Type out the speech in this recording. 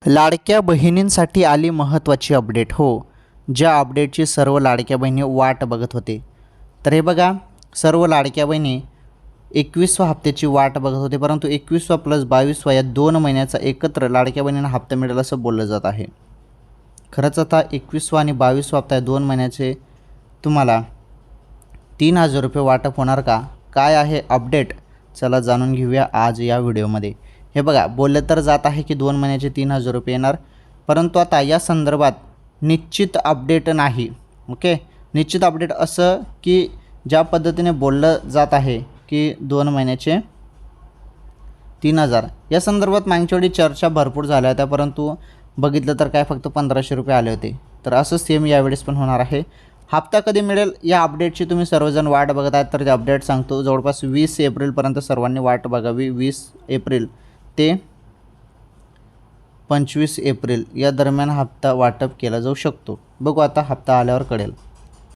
लाडक्या बहिणींसाठी आली महत्त्वाची अपडेट. हो, ज्या अपडेटची सर्व लाडक्या बहिणी वाट बघत होते. तर हे बघा, सर्व लाडक्या बहिणी 21व्या हप्त्याची वाट बघत होते, परंतु 21वा प्लस 22वा या 2 महिन्याचा एकत्र लाडक्या बहिणींना हप्ता मिळेल असं बोललं जात आहे. खरंच आता 21वा आणि 22वा हप्ता या 2 महिन्याचे तुम्हाला 3000 रुपये वाटप होणार का? काय आहे अपडेट? चला जाणून घेऊया आज या व्हिडिओमध्ये. हे बघा, बोललं तर जात आहे की 2 महिन्याचे 3000 रुपये येणार, परंतु आता या संदर्भात निश्चित अपडेट नाही. ओके, निश्चित अपडेट असं की ज्या पद्धतीने बोललं जात आहे की 2 महिन्याचे 3000 या संदर्भात मागच्या वेळी चर्चा भरपूर झाल्या होत्या, परंतु बघितलं तर काय फक्त 1500 रुपये आले होते. तर असं सेम यावेळेस पण होणार आहे. हप्ता कधी मिळेल या अपडेटची तुम्ही सर्वजण वाट बघत आहेत, तर ते अपडेट सांगतो. जवळपास 20 एप्रिलपर्यंत सर्वांनी वाट बघावी. 20 एप्रिल ते 25 एप्रिल या दरम्यान हप्ता वाटप केला जाऊ शकतो. बघू आता हप्ता आल्यावर कळेल.